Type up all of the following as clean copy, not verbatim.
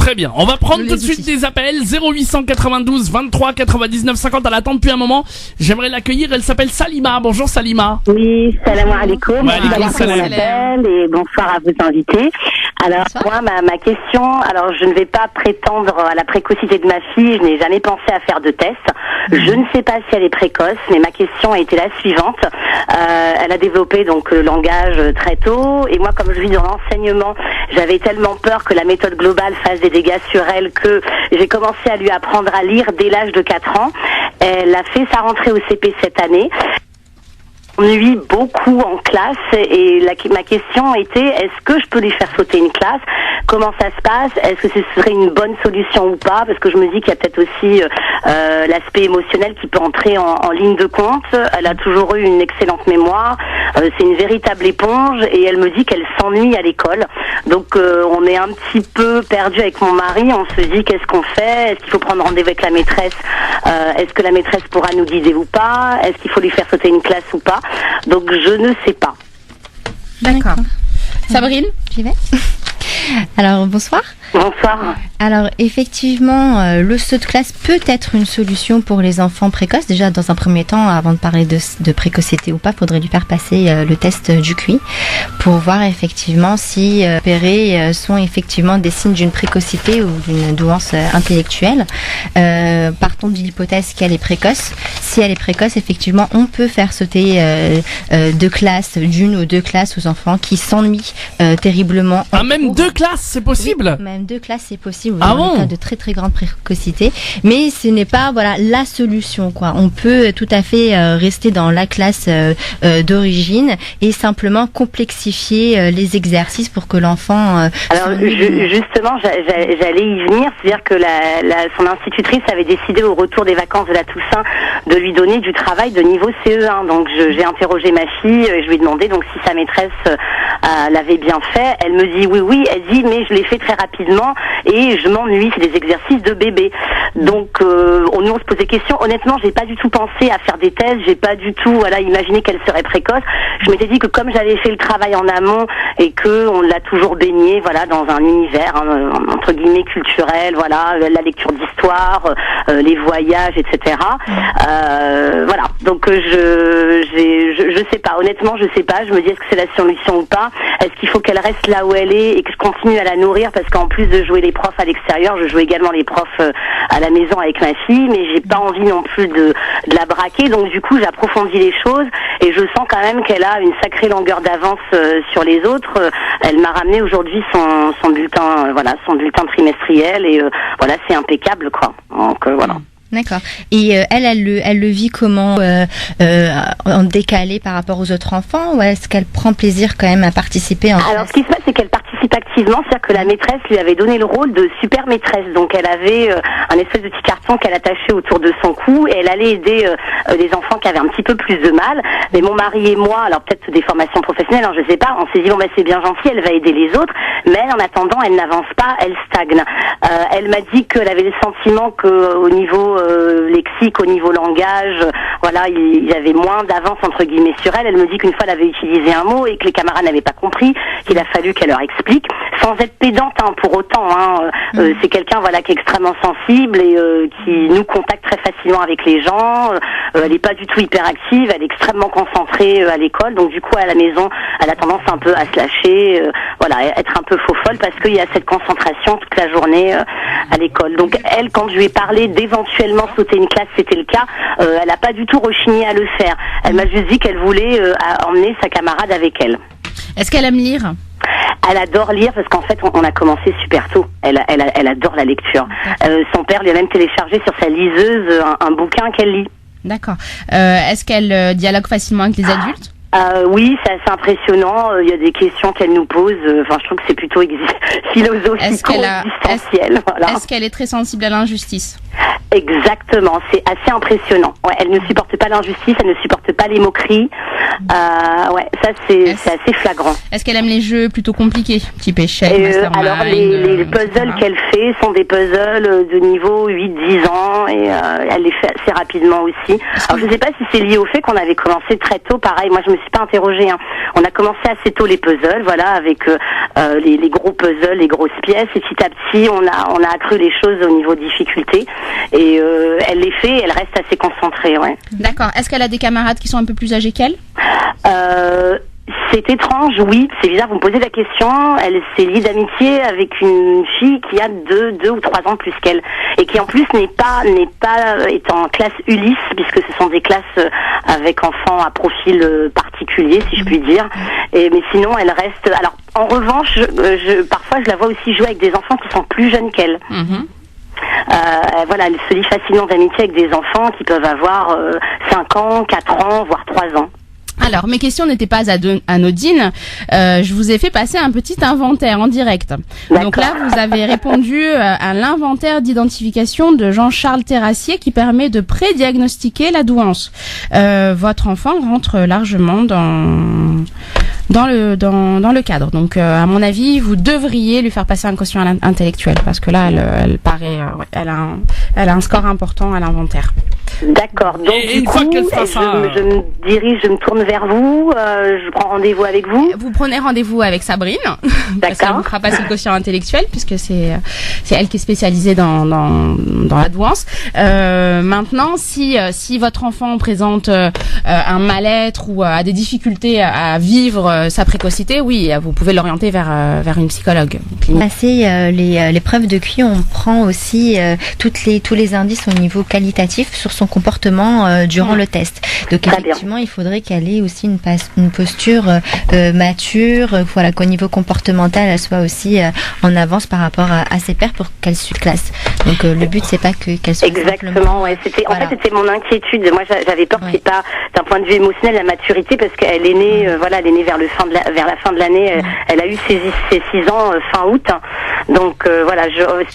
Très bien, on va prendre tout de suite des appels. 0892 23 99 50. Elle attend depuis un moment. J'aimerais l'accueillir, elle s'appelle Salima. Bonjour Salima. Oui, salam alaikum. Wa alaikum salam. Et bonsoir à vos invités. Alors moi, ma question, alors je ne vais pas prétendre à la précocité de ma fille, je n'ai jamais pensé à faire de test. Je ne sais pas si elle est précoce, mais ma question a été la suivante. Elle a développé donc le langage très tôt, et moi comme je vis dans l'enseignement, j'avais tellement peur que la méthode globale fasse des dégâts sur elle que j'ai commencé à lui apprendre à lire dès l'âge de 4 ans. Elle a fait sa rentrée au CP cette année. On nuit beaucoup en classe et ma question était, est-ce que je peux lui faire sauter une classe? Comment ça se passe? Est-ce que ce serait une bonne solution ou pas? Parce que je me dis qu'il y a peut-être aussi l'aspect émotionnel qui peut entrer en ligne de compte. Elle a toujours eu une excellente mémoire. C'est une véritable éponge et elle me dit qu'elle s'ennuie à l'école. Donc on est un petit peu perdu avec mon mari. On se dit qu'est-ce qu'on fait? Est-ce qu'il faut prendre rendez-vous avec la maîtresse? Est-ce que la maîtresse pourra nous guider ou pas? Est-ce qu'il faut lui faire sauter une classe ou pas? Donc je ne sais pas. D'accord. Sabrine, j'y vais. Alors bonsoir. Bonsoir. Alors effectivement, le saut de classe peut être une solution pour les enfants précoces. Déjà dans un premier temps, avant de parler de précocité ou pas, faudrait lui faire passer le test du QI pour voir effectivement si repérés sont effectivement des signes d'une précocité ou d'une douance intellectuelle. Partons de l'hypothèse qu'elle est précoce. Si elle est précoce, effectivement, on peut faire sauter de classe, d'une ou deux classes aux enfants qui s'ennuient terriblement. Ah, même 2 classes, c'est possible? Oui, même 2 classes, c'est possible. Ah dans bon? le cas de très très grande précocité. Mais ce n'est pas la solution, quoi. On peut tout à fait rester dans la classe d'origine et simplement complexifier les exercices pour que l'enfant. Alors justement, j'allais y venir, c'est-à-dire que son institutrice avait décidé au retour des vacances de la Toussaint de lui donner du travail de niveau CE1. Donc j'ai interrogé ma fille, je lui ai demandé donc si sa maîtresse l'avait bien fait. Elle me dit oui. Elle dit mais je l'ai fait très rapidement et je m'ennuie. C'est des exercices de bébé. Donc nous on se posait question. Honnêtement, j'ai pas du tout pensé à faire des tests. J'ai pas du tout imaginé qu'elle serait précoce. Je m'étais dit que comme j'avais fait le travail en amont et que on l'a toujours baignée dans un univers entre guillemets culturel, la lecture d'histoire, les voyages, etc. Donc je sais pas. Honnêtement, je sais pas. Je me dis est-ce que c'est la solution ou pas? Est-ce qu'il faut qu'elle reste là où elle est et que je continue à la nourrir parce qu'en plus de jouer les profs à l'extérieur, je joue également les profs à la maison avec ma fille, mais j'ai pas envie non plus de la braquer. Donc du coup, j'approfondis les choses et je sens quand même qu'elle a une sacrée longueur d'avance sur les autres. Elle m'a ramené aujourd'hui son bulletin, son bulletin trimestriel et c'est impeccable quoi. Donc voilà. D'accord. Et elle le vit comment en décalé par rapport aux autres enfants, ou est-ce qu'elle prend plaisir quand même à participer Alors ce qui se passe, c'est qu'elle participe activement, c'est-à-dire que la maîtresse lui avait donné le rôle de super maîtresse. Donc elle avait un espèce de petit carton qu'elle attachait autour de son cou et elle allait aider les enfants qui avaient un petit peu plus de mal. Mais mon mari et moi, alors peut-être des formations professionnelles, je sais pas, on s'est dit c'est bien gentil, elle va aider les autres, mais en attendant, elle n'avance pas, elle stagne. Elle m'a dit qu'elle avait le sentiment qu'au niveau lexique, au niveau langage, il y avait moins d'avance entre guillemets sur elle. Elle me dit qu'une fois elle avait utilisé un mot et que les camarades n'avaient pas compris, qu'il a fallu qu'elle leur explique, sans être pédante pour autant. C'est quelqu'un qui est extrêmement sensible et qui nous contacte très facilement avec les gens. Elle n'est pas du tout hyperactive, elle est extrêmement concentrée à l'école. Donc du coup à la maison, elle a tendance un peu à se lâcher, être un peu faux-folle parce qu'il y a cette concentration toute la journée à l'école. Donc elle, quand je lui ai parlé d'éventuellement sauter une classe, c'était le cas, elle n'a pas du tout rechigné à le faire. Elle m'a juste dit qu'elle voulait emmener sa camarade avec elle. Est-ce qu'elle aime lire? Elle adore lire parce qu'en fait on a commencé super tôt. Elle adore la lecture. Son père lui a même téléchargé sur sa liseuse un bouquin qu'elle lit. D'accord. Est-ce qu'elle dialogue facilement avec les adultes? Oui, c'est assez impressionnant. Il y a des questions qu'elle nous pose. Je trouve que c'est plutôt philosophico-existentiel. Est-ce qu'elle est très sensible à l'injustice? Exactement, c'est assez impressionnant. Elle ne supporte pas l'injustice, elle ne supporte pas les moqueries. Ça c'est assez flagrant. Est-ce qu'elle aime les jeux plutôt compliqués, type échec, mastermind? Alors les puzzles qu'elle fait sont des puzzles de niveau 8-10 ans et elle les fait assez rapidement aussi. Alors je ne sais pas si c'est lié au fait qu'on avait commencé très tôt. Pareil, moi je me suis pas interrogée. Hein. On a commencé assez tôt les puzzles, voilà, avec les gros puzzles, les grosses pièces, et petit à petit, on a accru les choses au niveau difficulté, et elle les fait, elle reste assez concentrée, ouais. D'accord. Est-ce qu'elle a des camarades qui sont un peu plus âgés qu'elle? C'est étrange, oui, c'est bizarre, vous me posez la question. Elle s'est liée d'amitié avec une fille qui a 2 ou 3 ans de plus qu'elle, et qui en plus est en classe Ulysse, puisque ce sont des classes avec enfants à profil particulier, si je puis dire. Mais sinon, elle reste. Alors, en revanche, parfois, je la vois aussi jouer avec des enfants qui sont plus jeunes qu'elle. Voilà, elle se lie facilement d'amitié avec des enfants qui peuvent avoir 5 ans, 4 ans, voire 3 ans. Alors, mes questions n'étaient pas anodines. Je vous ai fait passer un petit inventaire en direct. D'accord. Donc là, vous avez répondu à l'inventaire d'identification de Jean-Charles Terrassier qui permet de prédiagnostiquer la douance. Votre enfant rentre largement dans le cadre. Donc, à mon avis, vous devriez lui faire passer un quotient intellectuel parce que là, elle paraît, elle a un score important à l'inventaire. D'accord. Donc, Et une fois qu'elle fera ça, je me tourne vers vous, je prends rendez-vous avec vous. Vous prenez rendez-vous avec Sabrine, parce qu'elle vous fera passer le quotient intellectuel, puisque c'est elle qui est spécialisée dans la douance. Maintenant, si votre enfant présente un mal-être ou a des difficultés à vivre sa précocité, oui, vous pouvez l'orienter vers une psychologue. Passer les preuves de QI, on prend aussi tous les indices au niveau qualitatif sur son comportement durant le test. Donc effectivement, il faudrait qu'elle ait aussi une posture mature, voilà, qu'au niveau comportemental, elle soit aussi en avance par rapport à ses pairs pour qu'elle suive classe. Donc le but, c'est pas qu'elle soit exactement. Ouais, voilà. En fait, c'était mon inquiétude. Moi, j'avais peur qu'il n'y ait pas, d'un point de vue émotionnel, la maturité, parce qu'elle est née, elle est née vers la fin de l'année. Elle a eu ses 6 ans fin août. Donc voilà,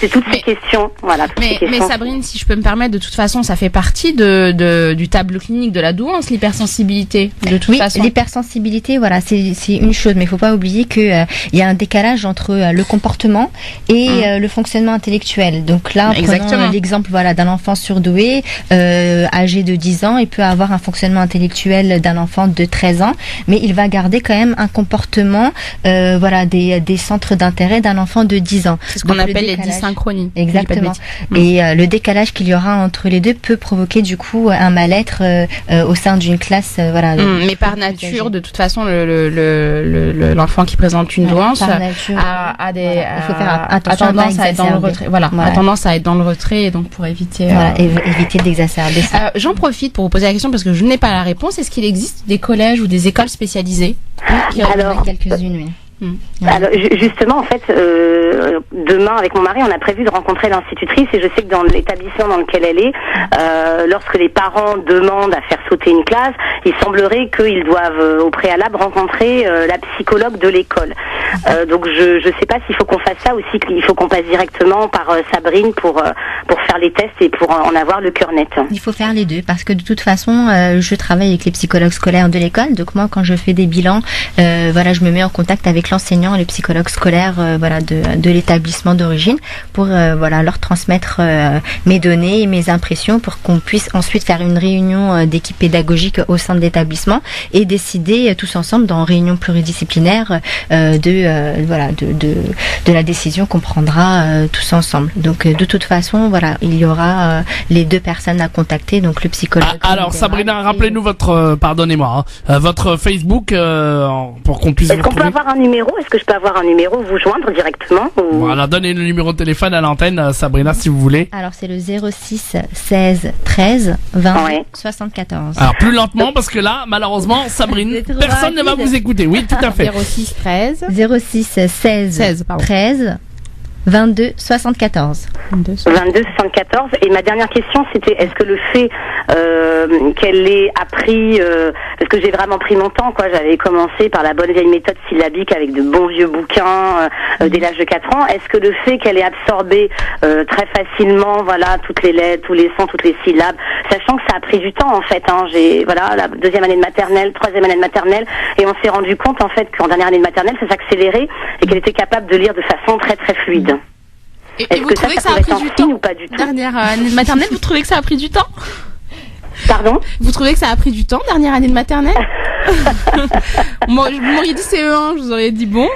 c'est toutes ces questions. Voilà. Mais Sabrine, si je peux me permettre, de toute façon, ça fait partie du tableau clinique de la douance, l'hypersensibilité. De toute façon. L'hypersensibilité, voilà, c'est une chose, mais il faut pas oublier que il y a un décalage entre le comportement et le fonctionnement intellectuel. Donc là, prenons l'exemple, voilà, d'un enfant surdoué âgé de 10 ans, il peut avoir un fonctionnement intellectuel d'un enfant de 13 ans, mais il va garder quand même un comportement, voilà, des centres d'intérêt d'un enfant de 10 ans. C'est ce qu'on appelle les dysynchronies. Exactement. Et le décalage qu'il y aura entre les deux peut provoquer du coup un mal-être au sein d'une classe, voilà. Mais par nature, de toute façon, l'enfant qui présente une douance il faut faire attention a tendance à être dans le retrait. Voilà, a tendance à être dans le retrait, et donc pour éviter. Éviter d'exacerber ça. J'en profite pour vous poser la question parce que je n'ai pas la réponse. Est-ce qu'il existe des collèges ou des écoles spécialisées? Alors, quelques-unes, oui. Alors justement, en fait, demain avec mon mari, on a prévu de rencontrer l'institutrice, et je sais que dans l'établissement dans lequel elle est, lorsque les parents demandent à faire sauter une classe, il semblerait qu'ils doivent au préalable rencontrer la psychologue de l'école. Donc je sais pas s'il faut qu'on fasse ça, aussi qu'il faut qu'on passe directement par Sabrine pour faire les tests et pour en avoir le cœur net. Il faut faire les deux, parce que de toute façon, je travaille avec les psychologues scolaires de l'école. Donc moi, quand je fais des bilans, voilà, je me mets en contact avec l'enseignant et le psychologue scolaire, voilà, de l'établissement d'origine, pour voilà, leur transmettre mes données et mes impressions, pour qu'on puisse ensuite faire une réunion d'équipe pédagogique au sein de l'établissement et décider tous ensemble dans réunion pluridisciplinaire de la décision qu'on prendra tous ensemble. Donc de toute façon, voilà, il y aura les deux personnes à contacter, donc le psychologue. Alors Sabrina, rappelez-nous votre, pardonnez-moi, votre Facebook pour qu'on puisse vous Est-ce qu'on peut retrouver. avoir un numéro? Est-ce que je peux avoir un numéro, vous joindre directement ou... Voilà, donnez le numéro de téléphone à l'antenne, Sabrina, si vous voulez. Alors c'est le 06 16 13 20 74. Alors plus lentement, parce que là, malheureusement, Sabrine, C'est trop personne ne va rapide. vous écouter. Oui, tout à fait. 06 13 06 16 13 22 74. 22 74. Et ma dernière question, c'était est-ce que le fait qu'elle ait appris, parce que j'ai vraiment pris mon temps, quoi, j'avais commencé par la bonne vieille méthode syllabique avec de bons vieux bouquins dès l'âge de 4 ans, est-ce que le fait qu'elle ait absorbé très facilement, voilà, toutes les lettres, tous les sons, toutes les syllabes, sachant que ça a pris du temps en fait, hein, j'ai, voilà, la 2e année de maternelle, 3e année de maternelle, et on s'est rendu compte en fait qu'en dernière année de maternelle ça s'accélérait et qu'elle était capable de lire de façon très très fluide. Et vous trouvez que ça a pris du temps? Ou pas du tout? Dernière année de maternelle, vous trouvez que ça a pris du temps? Pardon? Vous trouvez que ça a pris du temps, dernière année de maternelle? Vous m'auriez dit CE1, je vous aurais dit bon.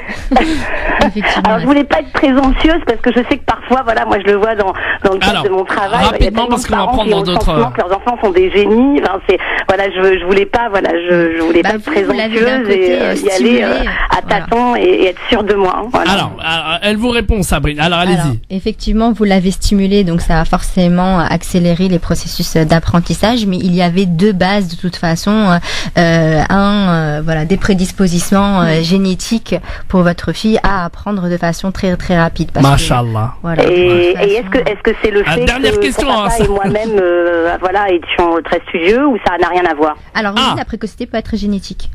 Effectivement. Alors, je voulais pas être présomptueuse parce que je sais que parfois, voilà, moi je le vois dans le cadre de mon travail. Rapidement, parce qu'on va prendre d'autres. Que leurs enfants sont des génies. Enfin, voilà, je voulais pas, voilà, je voulais pas être présomptueuse et y aller à tâtons et être sûre de moi. Hein, voilà. Alors, elle vous répond, Sabrine. Alors, allez-y. Effectivement, vous l'avez stimulé, donc ça a forcément accéléré les processus d'apprentissage, mais il y avait deux bases de toute façon. Voilà, des prédispositions génétiques pour votre fille à apprendre de façon très très rapide. Masha'Allah. Voilà, et est-ce que c'est le fait dernière que question, son papa et moi-même voilà, étions très studieux ou ça n'a rien à voir? Alors oui, la précocité peut être génétique.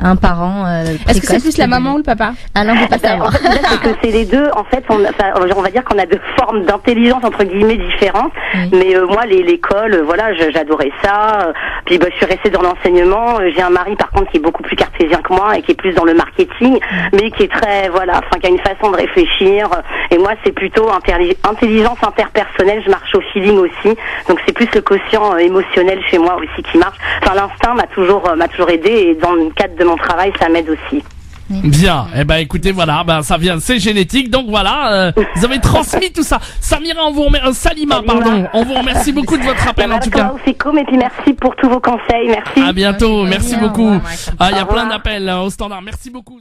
Un parent Est-ce que c'est plus la maman ou le papa? Alors on peut pas savoir. En fait, c'est que c'est les deux. En fait, on va dire qu'on a deux formes d'intelligence entre guillemets différentes. Oui. Mais moi, l'école, voilà, j'adorais ça. Puis je suis restée dans l'enseignement. J'ai un mari par contre qui est beaucoup plus cartésien que moi et qui est plus dans le marketing, mais qui est très, voilà, enfin qui a une façon de réfléchir. Et moi, c'est plutôt intelligence interpersonnelle. Je marche au feeling aussi. Donc c'est plus le quotient émotionnel chez moi aussi qui marche. Enfin, l'instinct m'a toujours aidé et dans le cadre de mon travail, ça m'aide aussi. Bien, écoutez, voilà, ça vient, c'est génétique, donc voilà, vous avez transmis tout ça. Samira, on vous remercie, Salima, pardon, on vous remercie beaucoup de votre appel en tout cas. Et puis merci pour tous vos conseils, merci. À bientôt, merci beaucoup. Il y a plein d'appels au standard, merci beaucoup.